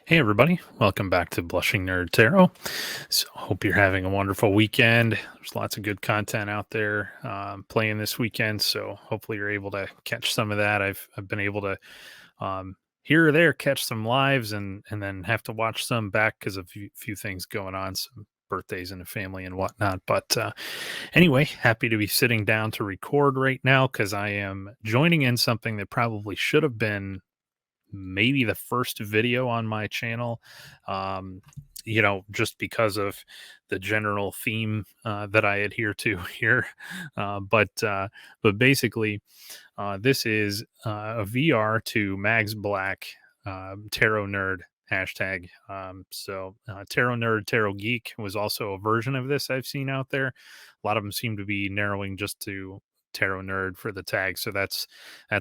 Hey everybody, welcome back to Blushing Nerd Tarot. So hope you're having a wonderful weekend. There's lots of good content out there playing this weekend, so hopefully you're able to catch some of that. I've been able to here or there catch some lives and then have to watch some back because of few things going on, some birthdays in the family and whatnot. But anyway, happy to be sitting down to record right now because I am joining in something that probably should have been maybe the first video on my channel. Um, just because of the general theme that I adhere to here. But basically, this is a VR to Mags Black Tarot Nerd hashtag. Tarot Nerd, Tarot Geek was also a version of this I've seen out there. A lot of them seem to be narrowing just to Tarot Nerd for the tag, so that's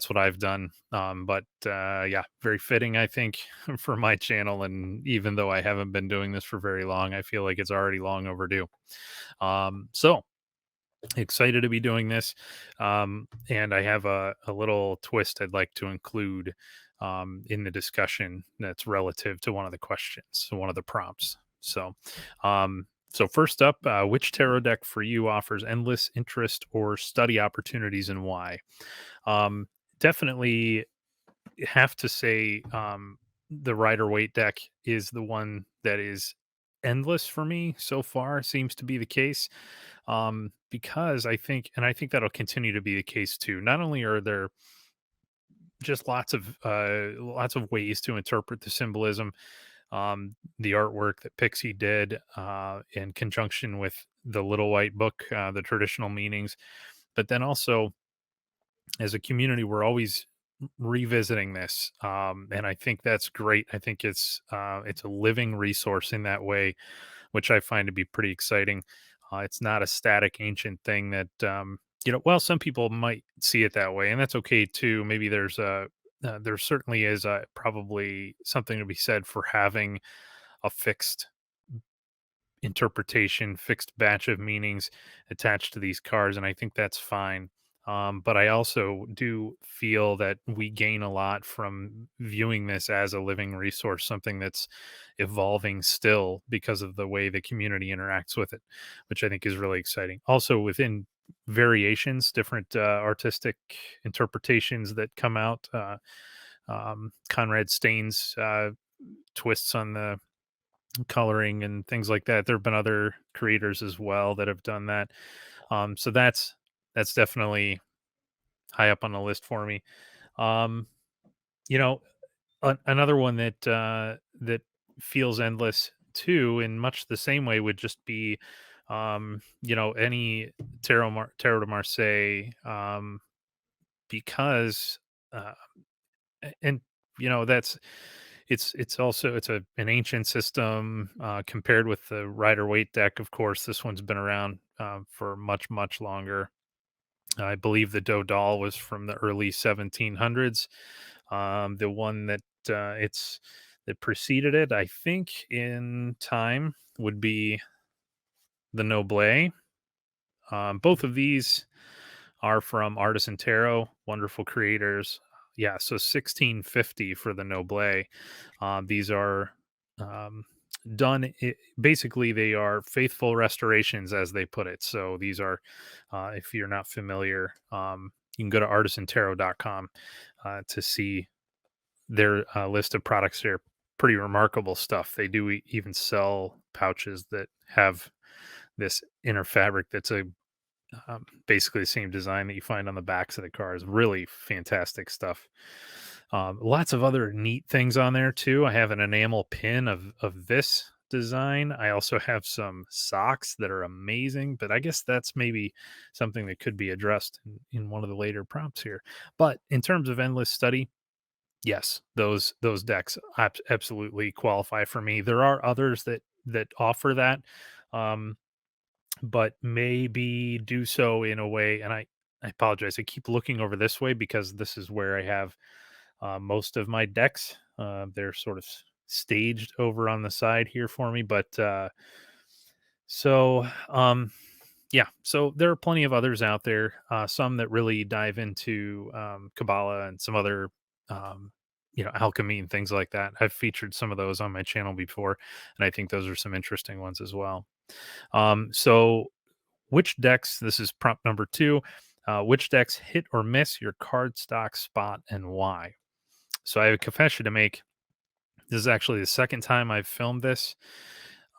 what I've done. Yeah, very fitting, I think, for my channel. And even though I haven't been doing this for very long, I feel like it's already long overdue. So excited to be doing this. And I have a little twist I'd like to include in the discussion that's relative to one of the questions, so one of the prompts. So first up, which tarot deck for you offers endless interest or study opportunities and why? Um, Definitely have to say the Rider Waite deck is the one that is endless for me so far, seems to be the case. Because I think that'll continue to be the case too. Not only are there just lots of ways to interpret the symbolism, the artwork that Pixie did in conjunction with the Little White Book, the traditional meanings, but then also as a community, we're always revisiting this, and I think that's great. I think it's a living resource in that way, which I find to be pretty exciting. It's not a static ancient thing that well, some people might see it that way, and that's okay too. Maybe there certainly is probably something to be said for having a fixed interpretation, fixed batch of meanings attached to these cards, and I think that's fine. But I also do feel that we gain a lot from viewing this as a living resource, something that's evolving still because of the way the community interacts with it, which I think is really exciting. Also, within variations, different artistic interpretations that come out. Conrad Stain's twists on the coloring and things like that. There have been other creators as well that have done that. So that's definitely high up on the list for me. Um, you know, Another one that feels endless too, in much the same way, would just be any Tarot de Marseille, because uh, and that's it's also it's an ancient system compared with the Rider Waite deck. Of course, this one's been around for much longer. I believe the Dodal was from the early 1700s. The one that preceded it, I think, in time would be the Noble. Both of these are from Artisan Tarot, wonderful creators. Yeah, so 1650 for the Noble. These are um, basically, they are faithful restorations, as they put it. So these are, if you're not familiar, you can go to artisantarot.com to see their list of products here. Pretty remarkable stuff. They do even sell pouches that have this inner fabric that's basically the same design that you find on the backs of the cars. Really fantastic stuff. Lots of other neat things on there too. I have an enamel pin of this design. I also have some socks that are amazing, but I guess that's maybe something that could be addressed in one of the later prompts here. But in terms of endless study, yes, those decks absolutely qualify for me. There are others that offer that. Um, but maybe do so in a way, and I apologize, I keep looking over this way because this is where I have most of my decks. They're sort of staged over on the side here for me, but so yeah, so there are plenty of others out there, some that really dive into Kabbalah and some other um alchemy and things like that. I've featured some of those on my channel before, and I think those are some interesting ones as well. So which decks, this is prompt number two, which decks hit or miss your card stock spot and why? So I have a confession to make. This is actually the second time I've filmed this.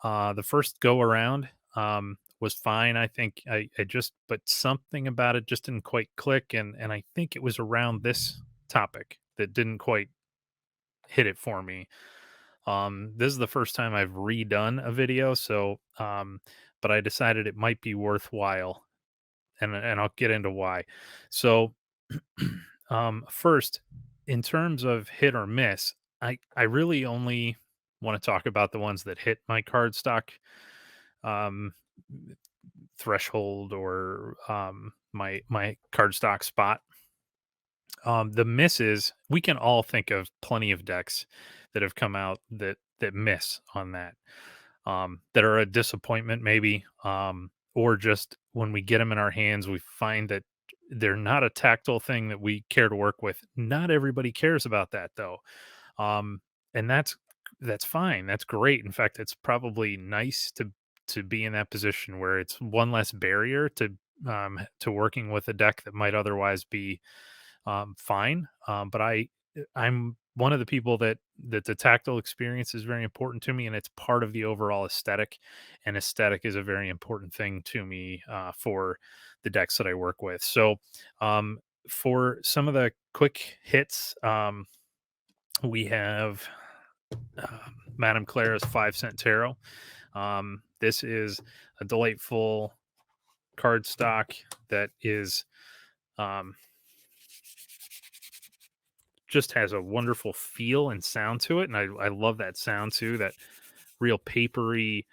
The first go around was fine. I think I just, but something about it just didn't quite click. And I think it was around this topic that didn't quite hit it for me. This is the first time I've redone a video. But I decided it might be worthwhile, and I'll get into why. So, first, in terms of hit or miss, I really only want to talk about the ones that hit my card stock um, threshold, or my card stock spot. The misses, we can all think of plenty of decks that have come out that miss on that, that are a disappointment maybe, or just when we get them in our hands, we find that they're not a tactile thing that we care to work with. Not everybody cares about that though, um, and that's fine. That's great. In fact, it's probably nice to be in that position where it's one less barrier to working with a deck that might otherwise be fine. But I'm one of the people that the tactile experience is very important to me, and it's part of the overall aesthetic. And aesthetic is a very important thing to me for the decks that I work with. So for some of the quick hits, we have Madame Clara's 5 cent tarot. This is a delightful card stock that is um, just has a wonderful feel and sound to it, and I love that sound too. That real papery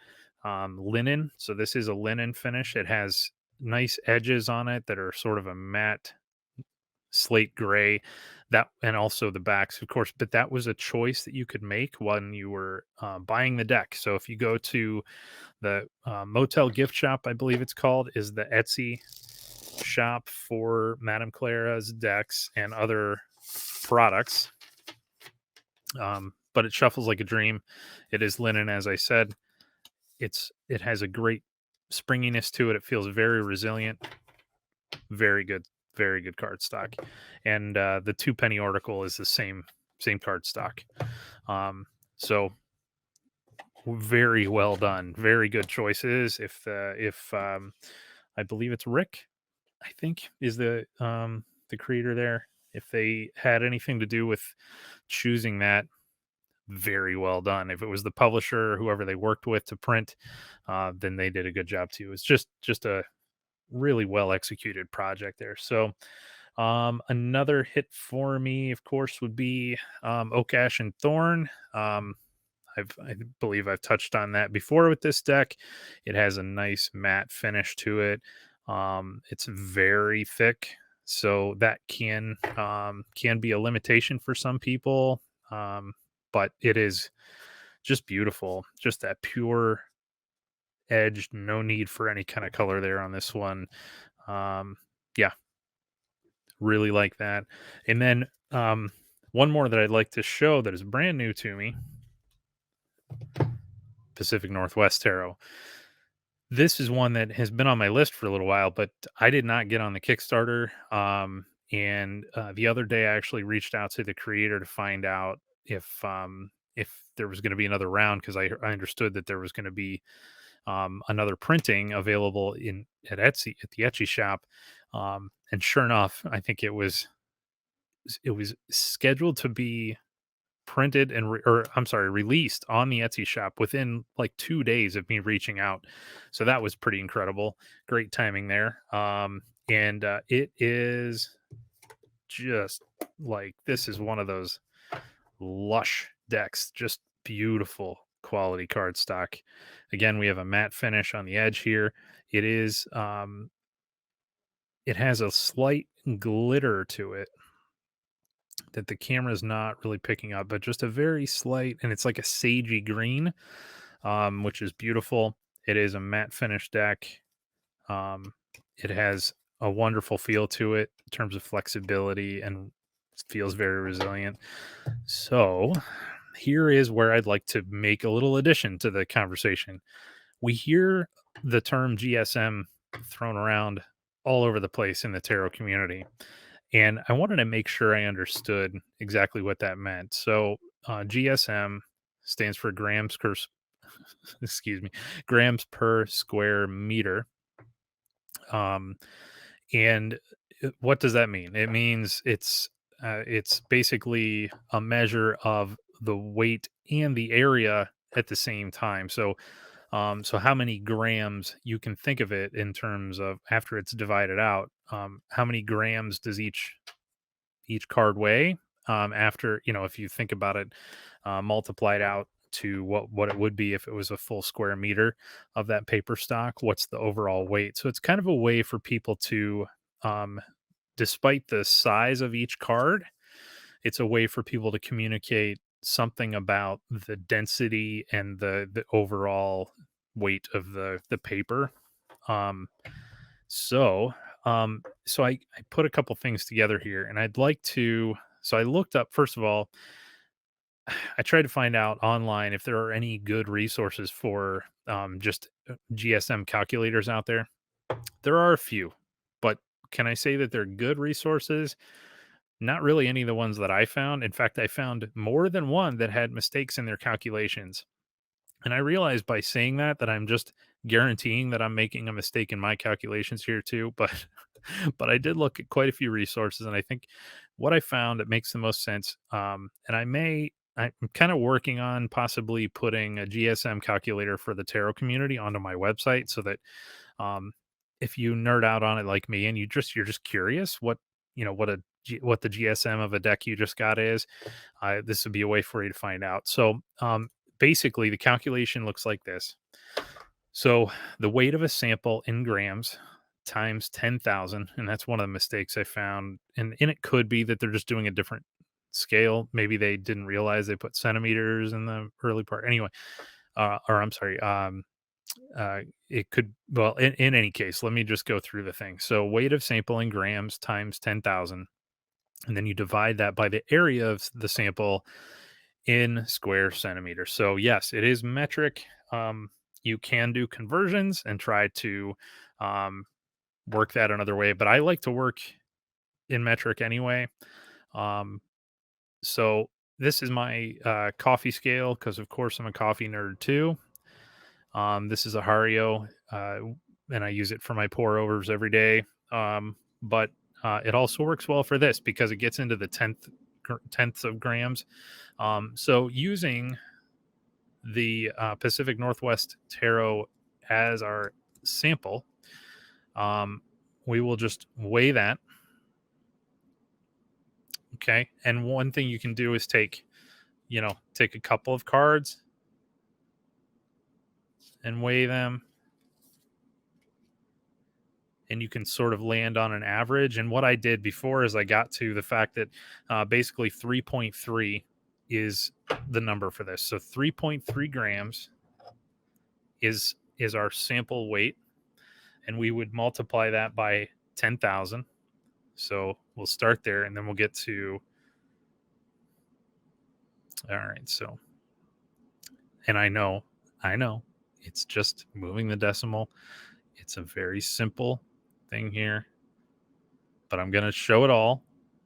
linen. So this is a linen finish. It has nice edges on it that are sort of a matte slate gray. That, and also the backs, of course. But that was a choice that you could make when you were buying the deck. So if you go to the Motel Gift Shop, I believe it's called, is the Etsy shop for Madame Clara's decks and other products. But it shuffles like a dream. It is linen, as I said. It has a great springiness to it. It feels very resilient. Very good, very good card stock. And the two penny oracle is the same card stock. So very well done. Very good choices. If I believe it's Rick, I think, is the creator there. If they had anything to do with choosing that, very well done. If it was the publisher or whoever they worked with to print, then they did a good job too. It's just a really well executed project there. So another hit for me, of course, would be Oak Ash and Thorn. I believe I've touched on that before with this deck. It has a nice matte finish to it. It's very thick, so that can be a limitation for some people. But it is just beautiful. Just that pure edge, no need for any kind of color there on this one. Yeah, really like that. And then one more that I'd like to show that is brand new to me, Pacific Northwest Tarot. This is one that has been on my list for a little while, but I did not get on the Kickstarter. And the other day, I actually reached out to the creator to find out if there was going to be another round, because I understood that there was going to be another printing available at Etsy, at the Etsy shop. And sure enough, I think it was scheduled to be printed and or I'm sorry, released on the Etsy shop within like 2 days of me reaching out. So that was pretty incredible. Great timing there. And it is just like, this is one of those lush decks, just beautiful quality card stock. Again, we have a matte finish on the edge here. It has a slight glitter to it that the camera's not really picking up, but just a very slight, and it's like a sagey green, which is beautiful. It is a matte finish deck. It has a wonderful feel to it in terms of flexibility, and feels very resilient. So here is where I'd like to make a little addition to the conversation. We hear the term GSM thrown around all over the place in the tarot community, and I wanted to make sure I understood exactly what that meant. So GSM stands for excuse me, grams per square meter. Um, and what does that mean? It means it's basically a measure of the weight and the area at the same time. So how many grams, you can think of it in terms of, after it's divided out, how many grams does each card weigh, after, if you think about it, multiplied out to what it would be if it was a full square meter of that paper stock, what's the overall weight. So it's kind of a way for people to, um, despite the size of each card, it's a way for people to communicate something about the density and the overall weight of the paper. Um, so, so I put a couple things together here, and I'd like to. So I looked up, first of all, I tried to find out online if there are any good resources for, just GSM calculators out there. There are a few, but can I say that they're good resources? Not really any of the ones that I found. In fact, I found more than one that had mistakes in their calculations. And I realized by saying that I'm just guaranteeing that I'm making a mistake in my calculations here too. But but I did look at quite a few resources, and I think what I found that makes the most sense. And I'm kind of working on possibly putting a GSM calculator for the tarot community onto my website, so that, um, if you nerd out on it like me and you're just curious what, what the GSM of a deck you just got is, this would be a way for you to find out. So, basically, the calculation looks like this. So the weight of a sample in grams times 10,000, and that's one of the mistakes I found. And it could be that they're just doing a different scale. Maybe they didn't realize they put centimeters in the early part. Anyway, or I'm sorry, it could, well, in any case, let me just go through the thing. So weight of sample in grams times 10,000, and then you divide that by the area of the sample in square centimeters. So yes, it is metric. You can do conversions and try to, um, work that another way, but I like to work in metric anyway. Um, so this is my coffee scale, because of course I'm a coffee nerd too. This is a Hario, and I use it for my pour overs every day. But it also works well for this because it gets into the tenths of grams. So using the Pacific Northwest Tarot as our sample, um, we will just weigh that. Okay. And one thing you can do is take a couple of cards and weigh them, and you can sort of land on an average. And what I did before is I got to the fact that, basically 3.3 is the number for this. So 3.3 grams is our sample weight, and we would multiply that by 10,000. So we'll start there, and then we'll get to, all right. So, and I know it's just moving the decimal. It's a very simple thing here, but I'm going to show it all.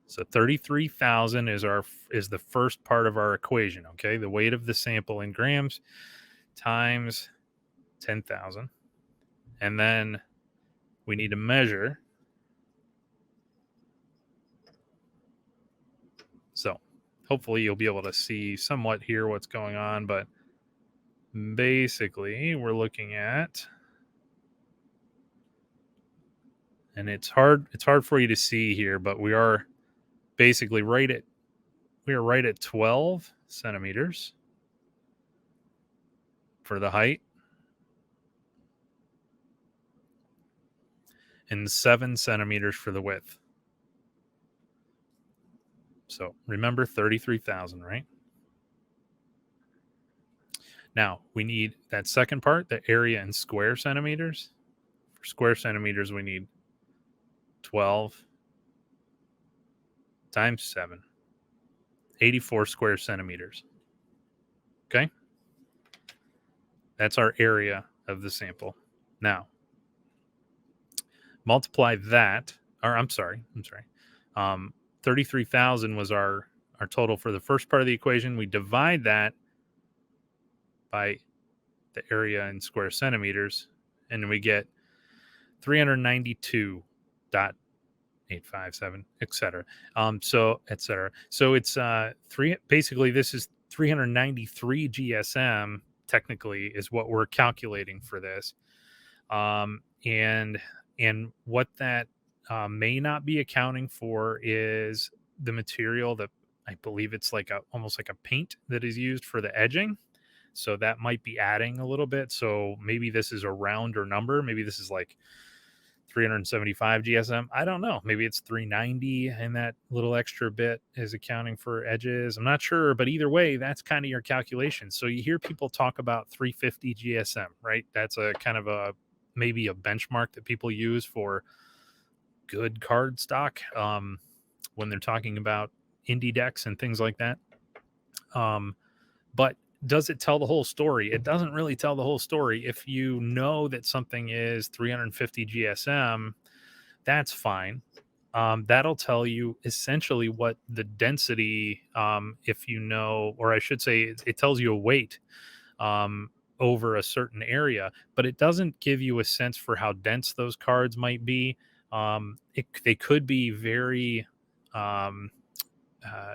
So 33,000 is the first part of our equation, okay? The weight of the sample in grams times 10,000. And then we need to measure. So hopefully you'll be able to see somewhat here what's going on, but basically we're looking at, and it's hard for you to see here, but we are basically we are right at 12 centimeters for the height and 7 centimeters for the width. So remember 33,000, right? Now we need that second part, the area in square centimeters. For square centimeters, we need 12 times 7, 84 square centimeters. Okay? That's our area of the sample. Now, multiply that, or I'm sorry. 33,000 was our total for the first part of the equation. We divide that by the area in square centimeters, and we get 392.857, etc. etc. So it's basically this is 393 GSM technically is what we're calculating for this. And what that may not be accounting for is the material that I believe it's like almost like a paint that is used for the edging. So that might be adding a little bit. So maybe this is a rounder number. Maybe this is like 375 GSM. I don't know. Maybe it's 390 and that little extra bit is accounting for edges. I'm not sure, but either way, that's kind of your calculation. So you hear people talk about 350 GSM, right? That's a kind of maybe a benchmark that people use for good card stock when they're talking about indie decks and things like that. But does it tell the whole story? It doesn't really tell the whole story. If you know that something is 350 GSM, that's fine. That'll tell you essentially what the density, if you know, or I should say, it tells you a weight over a certain area, but it doesn't give you a sense for how dense those cards might be. They could be very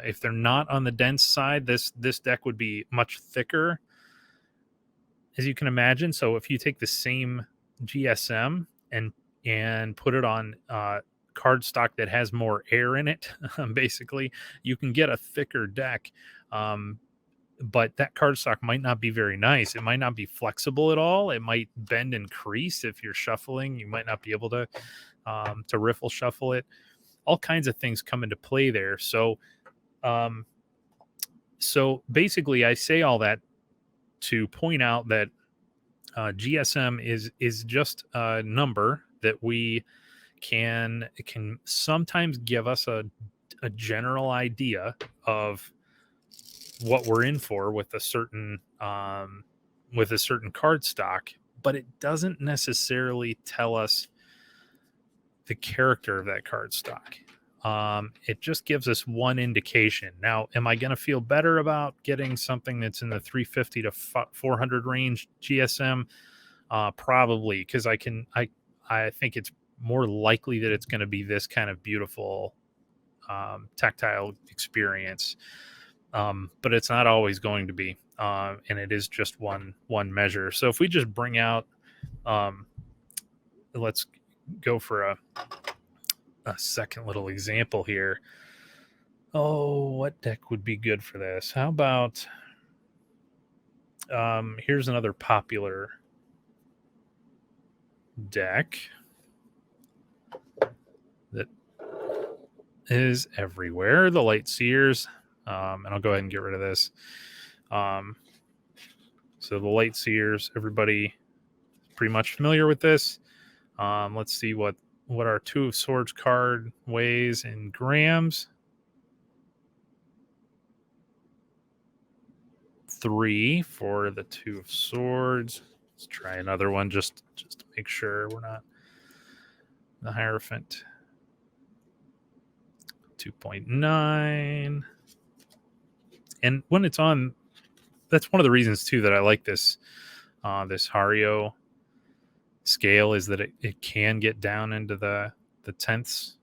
if they're not on the dense side, this deck would be much thicker, as you can imagine. So if you take the same GSM and put it on card stock that has more air in it, basically, you can get a thicker deck. But that card stock might not be very nice. It might not be flexible at all. It might bend and crease if you're shuffling. You might not be able to riffle shuffle it. All kinds of things come into play there. So basically, I say all that to point out that GSM is just a number that we can sometimes give us a general idea of what we're in for with a certain card stock, but it doesn't necessarily tell us the character of that card stock. It just gives us one indication. Now, am I going to feel better about getting something that's in the 350 to 400 range GSM? Probably, because I think it's more likely that it's going to be this kind of beautiful tactile experience. But it's not always going to be, and it is just one measure. So if we just bring out, let's go for a second little example here. Oh, what deck would be good for this? How about here's another popular deck that is everywhere, the Light Seers. And I'll go ahead and get rid of this. So the Light Seers, everybody is pretty much familiar with this. Let's see what our Two of Swords card weighs in grams. 3 for the Two of Swords. Let's try another one just to make sure we're not the Hierophant. 2.9. And when it's on, that's one of the reasons too that I like this this Hario scale, is that it can get down into the tenths.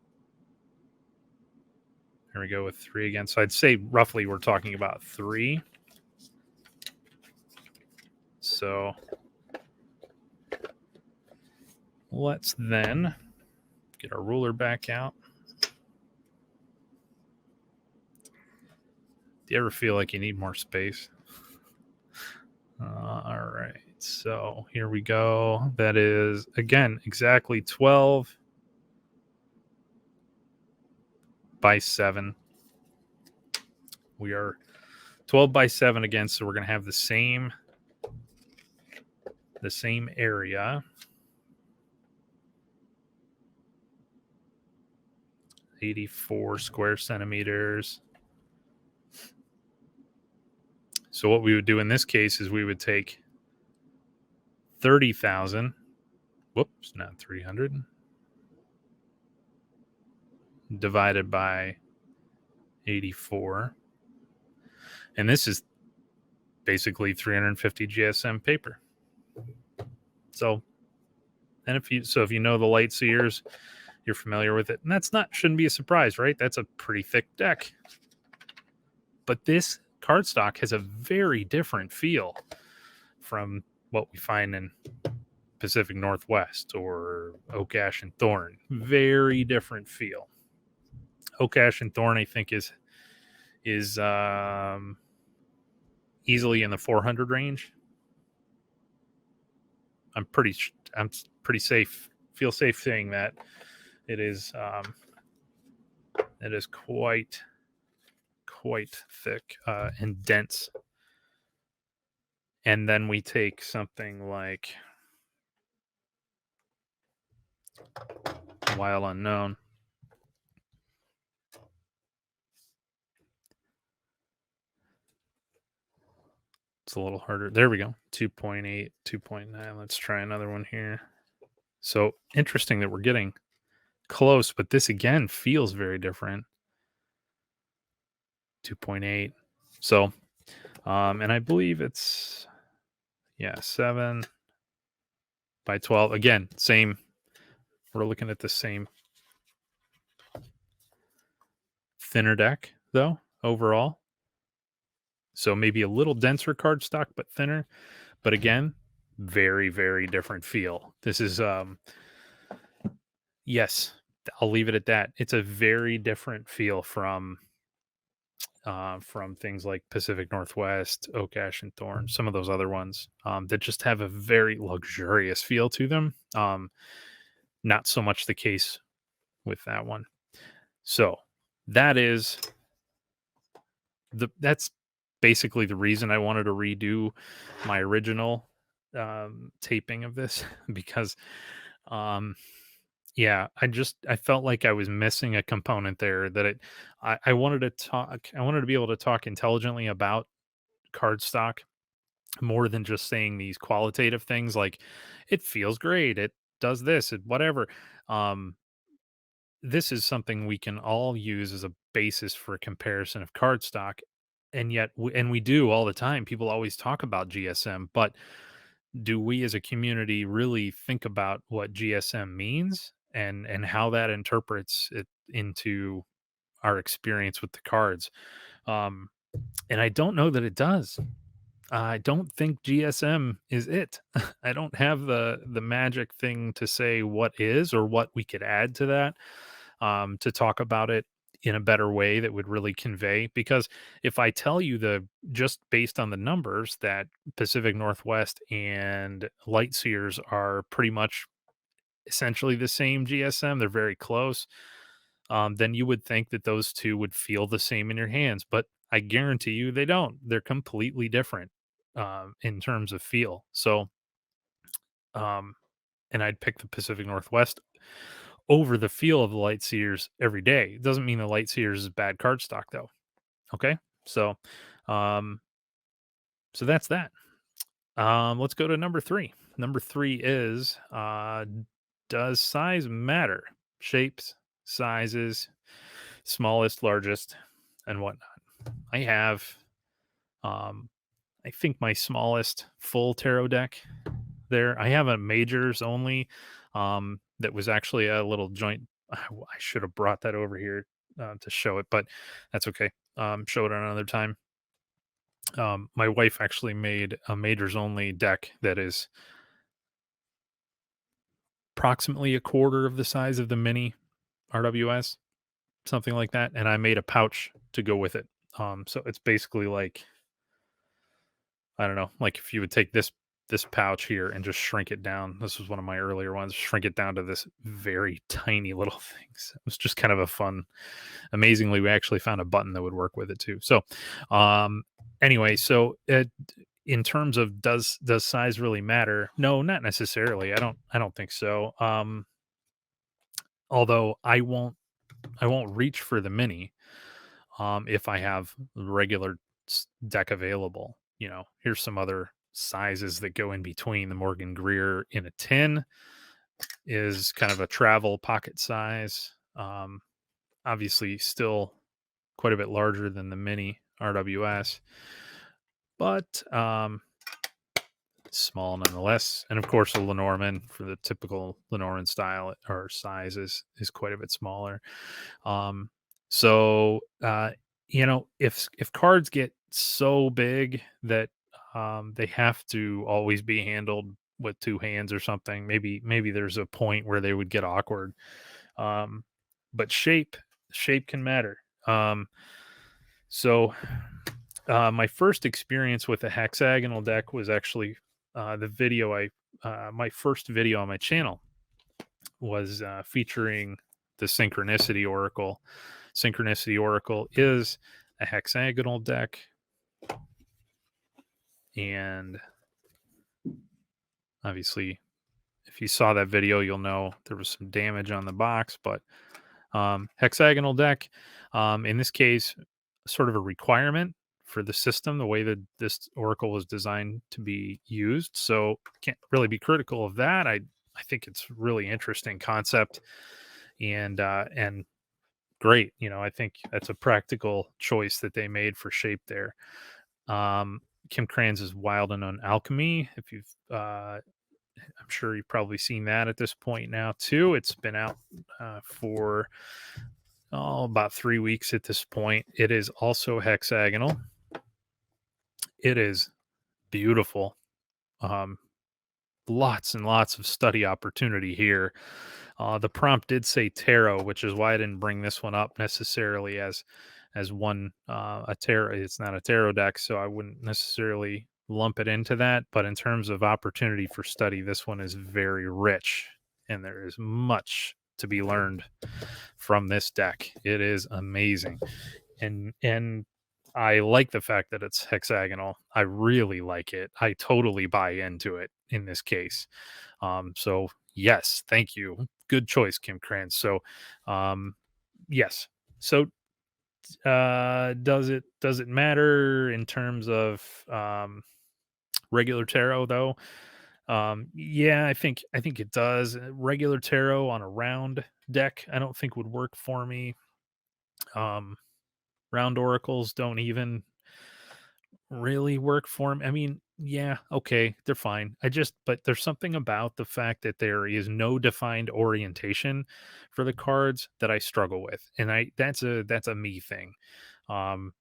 There we go with 3 again. So I'd say roughly we're talking about 3. So let's then get our ruler back out. Do you ever feel like you need more space? All right. So here we go. That is, again, exactly 12 by 7. We are 12 by 7 again, so we're going to have the same area. 84 square centimeters. So what we would do in this case is we would take 30,000. Whoops, not 300. Divided by 84. And this is basically 350 GSM paper. So, and if you know the light seers, you're familiar with it. And shouldn't be a surprise, right? That's a pretty thick deck. But this cardstock has a very different feel from what we find in Pacific Northwest or Oak Ash and Thorn. Very different feel. Oak Ash and Thorn, I think, is easily in the 400 range. I'm pretty safe. Feel safe saying that it is quite thick and dense. And then we take something like Wild Unknown. It's a little harder. There we go. 2.8, 2.9. Let's try another one here. So interesting that we're getting close, but this again feels very different. 2.8. So, and I believe it's 7 by 12. Again, same. We're looking at the same thinner deck though overall. So maybe a little denser cardstock, but thinner. But again, very, very different feel. This is yes, I'll leave it at that. It's a very different feel from things like Pacific Northwest, Oak Ash and Thorn, some of those other ones that just have a very luxurious feel to them. Not so much the case with that one. So that's basically the reason I wanted to redo my original taping of this because I felt like I was missing a component there that I wanted to be able to talk intelligently about cardstock more than just saying these qualitative things like it feels great, it does this, it whatever. Um this is something we can all use as a basis for a comparison of cardstock. And yet we do all the time. People always talk about GSM, but do we as a community really think about what GSM means and how that interprets it into our experience with the cards? Um, and I don't know that it does. I don't think GSM is it. I don't have the magic thing to say what is or what we could add to that to talk about it in a better way that would really convey. Because if I tell you just based on the numbers that Pacific Northwest and Light Sears are pretty much essentially the same GSM, they're very close, then you would think that those two would feel the same in your hands. But I guarantee you they don't. They're completely different in terms of feel. So, um, and I'd pick the Pacific Northwest over the feel of the Light Sears every day. It doesn't mean the Light Sears is bad cardstock though. Okay. So, um, so that's that. Let's go to number 3. Number 3 is, does size matter? Shapes, sizes, smallest, largest, and whatnot. I have, um, I think my smallest full tarot deck there. I have a majors only that was actually a little joint. I should have brought that over here to show it, but that's okay. Show it another time. My wife actually made a majors only deck that is approximately a quarter of the size of the mini RWS, something like that. And I made a pouch to go with it. So it's basically like, I don't know, like if you would take this pouch here and just shrink it down. This was one of my earlier ones. Shrink it down to this very tiny little things. It was just kind of a fun. Amazingly, we actually found a button that would work with it too. So, anyway, so in terms of does size really matter? No, not necessarily. I don't think so. Although I won't won't reach for the mini if I have the regular deck available. Here's some other sizes that go in between. The Morgan Greer in a tin is kind of a travel pocket size. Obviously, still quite a bit larger than the mini RWS, but small nonetheless. And of course, a Lenormand for the typical Lenormand style or size is quite a bit smaller. Um, so if cards get so big that they have to always be handled with two hands or something, maybe there's a point where they would get awkward. Um, but shape can matter. So my first experience with a hexagonal deck was actually the video my first video on my channel was featuring the Synchronicity Oracle. Synchronicity Oracle is a hexagonal deck, and obviously, if you saw that video, you'll know there was some damage on the box, but hexagonal deck, in this case, sort of a requirement for the system, the way that this Oracle was designed to be used. So can't really be critical of that. I think it's really interesting concept and great. I think that's a practical choice that they made for shape there. Kim Kranz's Wild Unknown Alchemy. If you've, I'm sure you've probably seen that at this point now too. It's been out for about 3 weeks at this point. It is also hexagonal. It is beautiful. Um, Lots and lots of study opportunity here. The prompt did say tarot, which is why I didn't bring this one up necessarily as one a tarot. It's not a tarot deck, so I wouldn't necessarily lump it into that. But in terms of opportunity for study, this one is very rich, and there is much to be learned from this deck. It is amazing, and I like the fact that it's hexagonal. I really like it. I totally buy into it in this case. So yes, thank you. Good choice, Kim Kranz. So yes. So does it matter in terms of regular tarot though? Yeah, I think it does. Regular tarot on a round deck, I don't think would work for me. Um, Round oracles don't even really work for me. I mean, yeah, okay, they're fine. But there's something about the fact that there is no defined orientation for the cards that I struggle with, and that's a me thing. Um,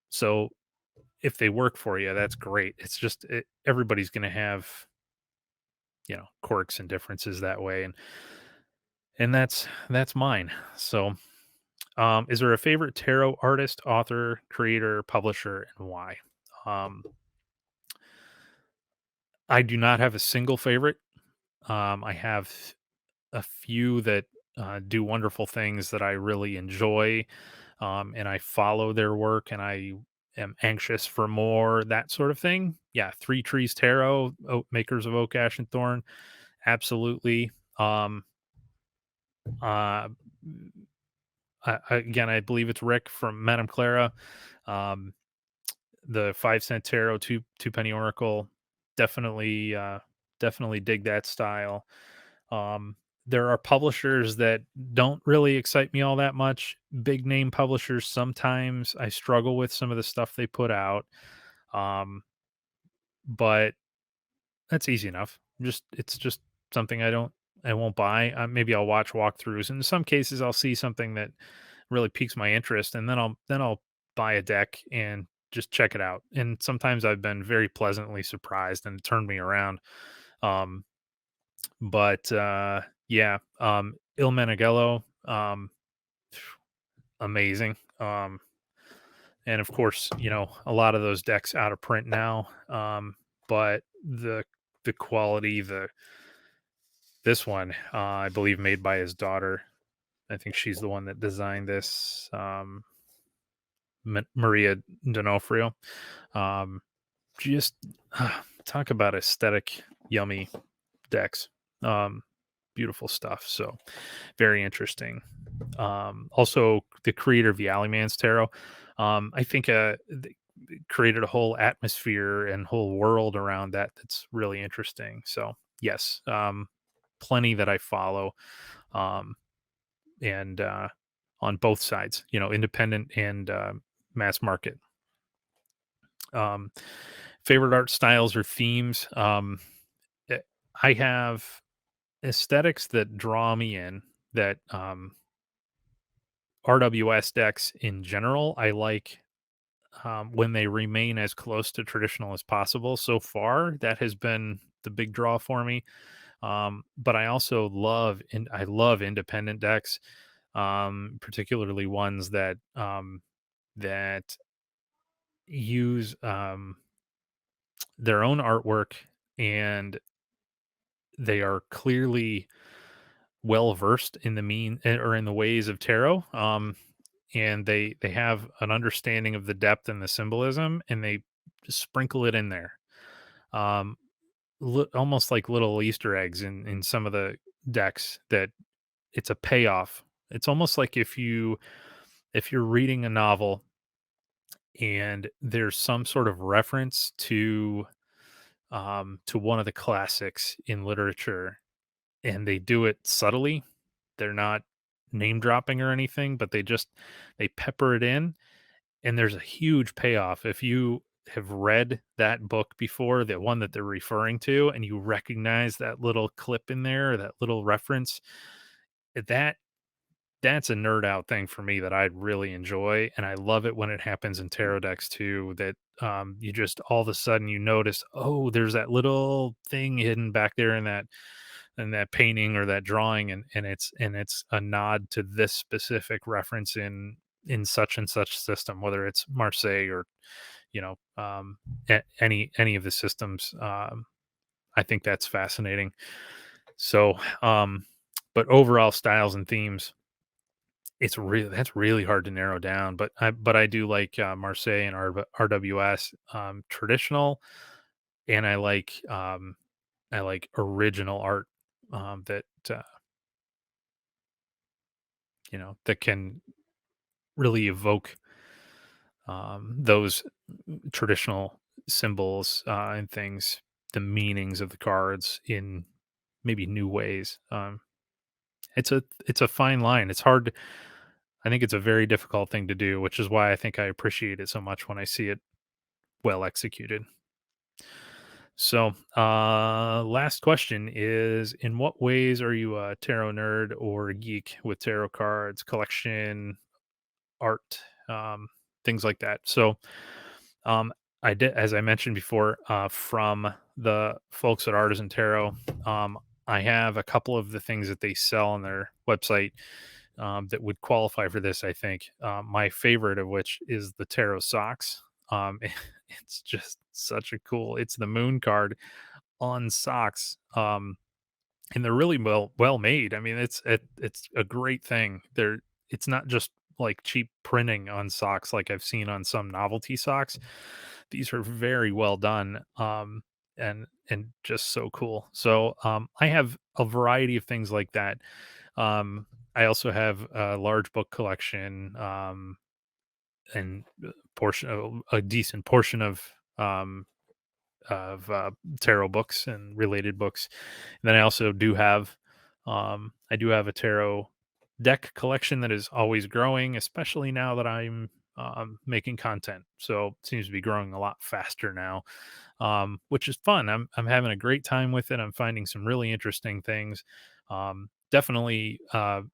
so if they work for you, that's great. It's just everybody's going to have quirks and differences that way, and that's mine. So, is there a favorite tarot artist, author, creator, publisher, and why? Um, I do not have a single favorite. I have a few that do wonderful things that I really enjoy, and I follow their work, and I am anxious for more, that sort of thing. Yeah, Three Trees Tarot, makers of Oak, Ash, and Thorn, absolutely. Uh, Again, I believe it's Rick from Madame Clara. Um, the 5 cent tarot, two penny oracle, definitely definitely dig that style. um there are publishers that don't really excite me all that much. Big name publishers, sometimes I struggle with some of the stuff they put out. Um but that's easy enough. It's just something I won't buy. Maybe I'll watch walkthroughs. In some cases I'll see something that really piques my interest, and then I'll buy a deck and just check it out. And sometimes I've been very pleasantly surprised and it turned me around. Um, but yeah, Il Menegello, amazing. And of course, a lot of those decks out of print now. But the quality, this one, I believe, made by his daughter. I think she's the one that designed this. Maria D'Onofrio. Um, just talk about aesthetic, yummy decks. Um, beautiful stuff. So very interesting. Also, the creator of the Alleyman's Tarot, I think created a whole atmosphere and whole world around that that's really interesting. So yes, plenty that I follow, um, and on both sides, independent and mass market. Um, Favorite art styles or themes. Eh, I have aesthetics that draw me in. That RWS decks in general, I like when they remain as close to traditional as possible. So far, that has been the big draw for me. But I also I love independent decks, particularly ones that use their own artwork, and they are clearly well versed in or in the ways of tarot. And they have an understanding of the depth and the symbolism, and they sprinkle it in there, um, almost like little Easter eggs in some of the decks. That it's a payoff. It's almost like if you're reading a novel and there's some sort of reference to one of the classics in literature, and they do it subtly. They're not name dropping or anything, but they pepper it in, and there's a huge payoff. If you have read that book before, the one that they're referring to, and you recognize that little clip in there, or that little reference, that that's a nerd out thing for me that I really enjoy, and I love it when it happens in tarot decks too. That you just all of a sudden you notice, oh, there's that little thing hidden back there in that painting or that drawing, and it's a nod to this specific reference in such and such system, whether it's Marseille or you know any of the systems. I think that's fascinating. So, but overall styles and themes, that's really hard to narrow down. But I do like Marseille and RWS, traditional, and I like original art, that that can really evoke those traditional symbols, and things, the meanings of the cards in maybe new ways. It's a fine line. It's hard. I think it's a very difficult thing to do, which is why I think I appreciate it so much when I see it well executed. So, last question is: in what ways are you a tarot nerd or a geek with tarot cards, collection, art, things like that? So, um, I did, as I mentioned before, from the folks at Artisan Tarot, I have a couple of the things that they sell on their website, that would qualify for this. I think my favorite of which is the tarot socks. It's just such a cool. It's the moon card on socks, and they're really well made. I mean, it's a great thing. It's not just like cheap printing on socks like I've seen on some novelty socks. These are very well done, and just so cool. So I have a variety of things like that. I also have a large book collection, and a decent portion um, of tarot books and related books. And then I do have a tarot deck collection that is always growing, especially now that I'm making content. So it seems to be growing a lot faster now, which is fun. I'm having a great time with it. I'm finding some really interesting things. Definitely,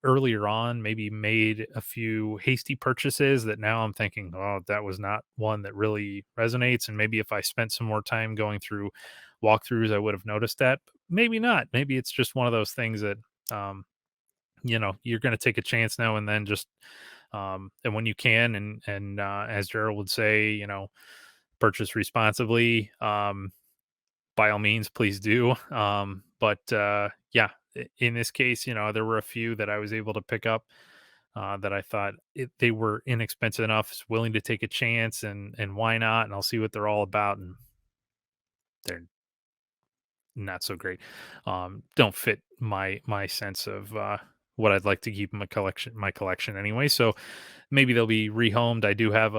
earlier on, maybe made a few hasty purchases that now I'm thinking, oh, that was not one that really resonates. And maybe if I spent some more time going through walkthroughs, I would have noticed that. But maybe not. Maybe it's just one of those things that, um, you're going to take a chance now and then, just and when you can, and as Gerald would say, purchase responsibly. By all means, please do. But yeah, in this case, there were a few that I was able to pick up, that I thought they were inexpensive enough, willing to take a chance, and why not? And I'll see what they're all about. And they're not so great. Don't fit my sense of what I'd like to keep in my collection anyway. So maybe they'll be rehomed. I do have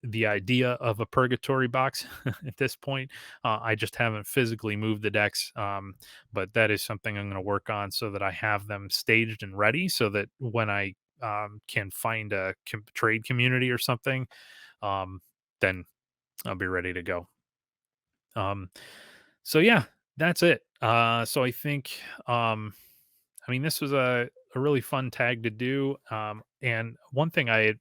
the idea of a purgatory box at this point. I just haven't physically moved the decks, but that is something I'm going to work on so that I have them staged and ready, so that when I can find a trade community or something, um, then I'll be ready to go. Um, so yeah, that's it. So I think, I mean, this was a really fun tag to do. And one thing I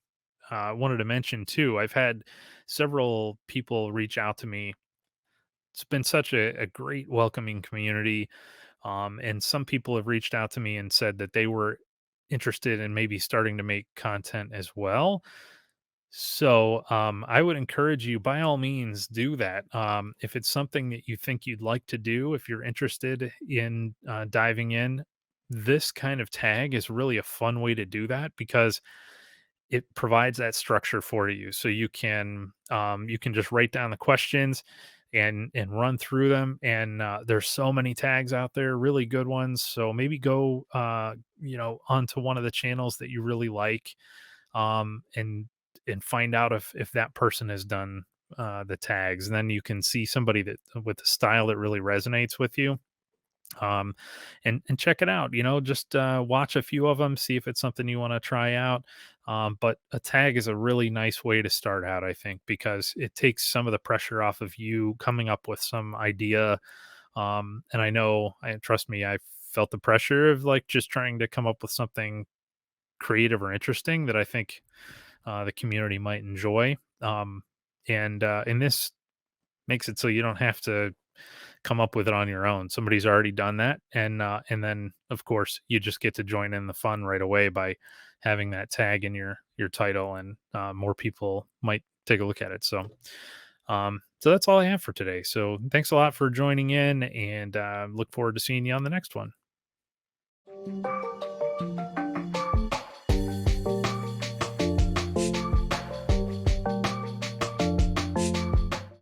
wanted to mention too, I've had several people reach out to me. It's been such a great welcoming community. And some people have reached out to me and said that they were interested in maybe starting to make content as well. So, I would encourage you, by all means, do that. If it's something that you think you'd like to do, if you're interested in diving in, this kind of tag is really a fun way to do that, because it provides that structure for you. So you can just write down the questions and run through them. And there's so many tags out there, really good ones. So maybe go onto one of the channels that you really like, and find out if that person has done the tags. And then you can see somebody that with the style that really resonates with you, um and check it out. Just watch a few of them, see if it's something you want to try out. But a tag is a really nice way to start out, I think, because it takes some of the pressure off of you coming up with some idea. And I know, I trust me, I felt the pressure of like just trying to come up with something creative or interesting that I think the community might enjoy. And this makes it so you don't have to come up with it on your own. Somebody's already done that, and then of course you just get to join in the fun right away by having that tag in your title, and more people might take a look at it. So that's all I have for today. So thanks a lot for joining in, and look forward to seeing you on the next one.